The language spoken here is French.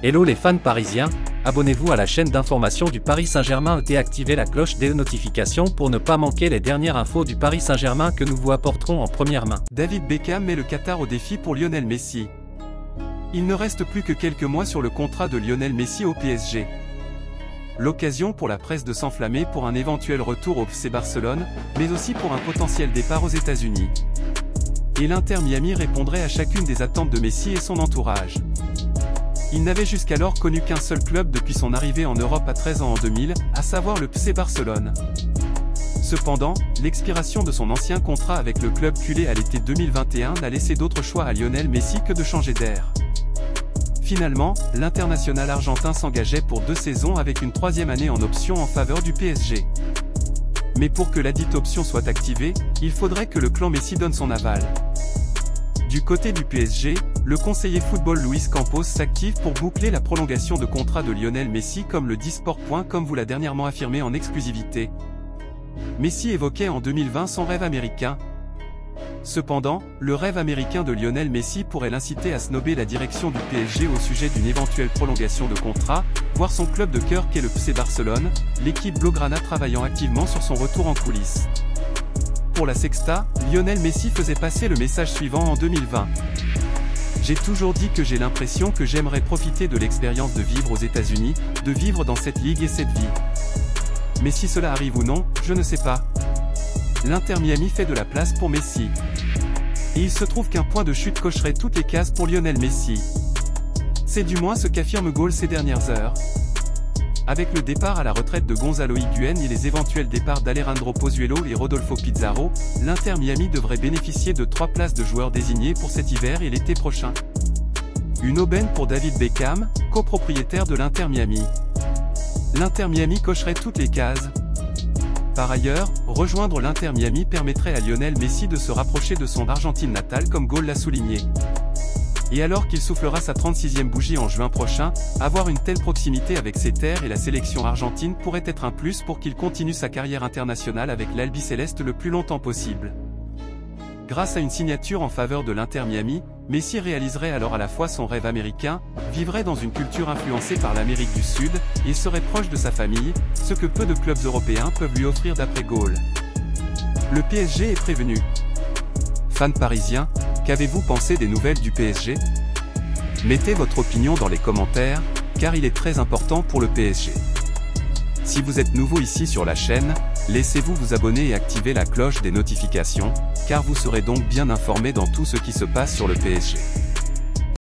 Hello les fans parisiens, abonnez-vous à la chaîne d'information du Paris Saint-Germain et activez la cloche des notifications pour ne pas manquer les dernières infos du Paris Saint-Germain que nous vous apporterons en première main. David Beckham met le Qatar au défi pour Lionel Messi. Il ne reste plus que quelques mois sur le contrat de Lionel Messi au PSG. L'occasion pour la presse de s'enflammer pour un éventuel retour au FC Barcelone, mais aussi pour un potentiel départ aux États-Unis. Et l'Inter Miami répondrait à chacune des attentes de Messi et son entourage. Il n'avait jusqu'alors connu qu'un seul club depuis son arrivée en Europe à 13 ans en 2000, à savoir le FC Barcelone. Cependant, l'expiration de son ancien contrat avec le club culé à l'été 2021 n'a laissé d'autre choix à Lionel Messi que de changer d'air. Finalement, l'international argentin s'engageait pour 2 saisons avec une 3e année en option en faveur du PSG. Mais pour que ladite option soit activée, il faudrait que le clan Messi donne son aval. Du côté du PSG, le conseiller football Luis Campos s'active pour boucler la prolongation de contrat de Lionel Messi comme le dit Sport.com vous l'a dernièrement affirmé en exclusivité. Messi évoquait en 2020 son rêve américain. Cependant, le rêve américain de Lionel Messi pourrait l'inciter à snober la direction du PSG au sujet d'une éventuelle prolongation de contrat, voire son club de cœur qu'est le FC Barcelone, l'équipe blaugrana travaillant activement sur son retour en coulisses. Pour la Sexta, Lionel Messi faisait passer le message suivant en 2020. J'ai toujours dit que j'ai l'impression que j'aimerais profiter de l'expérience de vivre aux États-Unis, de vivre dans cette ligue et cette vie. Mais si cela arrive ou non, je ne sais pas. L'Inter Miami fait de la place pour Messi. Et il se trouve qu'un point de chute cocherait toutes les cases pour Lionel Messi. C'est du moins ce qu'affirme Goal ces dernières heures. Avec le départ à la retraite de Gonzalo Higuaín et les éventuels départs d'Alejandro Pozuelo et Rodolfo Pizarro, l'Inter Miami devrait bénéficier de 3 places de joueurs désignés pour cet hiver et l'été prochain. Une aubaine pour David Beckham, copropriétaire de l'Inter Miami. L'Inter Miami cocherait toutes les cases. Par ailleurs, rejoindre l'Inter Miami permettrait à Lionel Messi de se rapprocher de son Argentine natale comme Goal l'a souligné. Et alors qu'il soufflera sa 36e bougie en juin prochain, avoir une telle proximité avec ses terres et la sélection argentine pourrait être un plus pour qu'il continue sa carrière internationale avec l'Albiceleste le plus longtemps possible. Grâce à une signature en faveur de l'Inter Miami, Messi réaliserait alors à la fois son rêve américain, vivrait dans une culture influencée par l'Amérique du Sud, et serait proche de sa famille, ce que peu de clubs européens peuvent lui offrir d'après Goal. Le PSG est prévenu. Fans parisiens, qu'avez-vous pensé des nouvelles du PSG? Mettez votre opinion dans les commentaires, car il est très important pour le PSG. Si vous êtes nouveau ici sur la chaîne, laissez-vous vous abonner et activer la cloche des notifications, car vous serez donc bien informé dans tout ce qui se passe sur le PSG.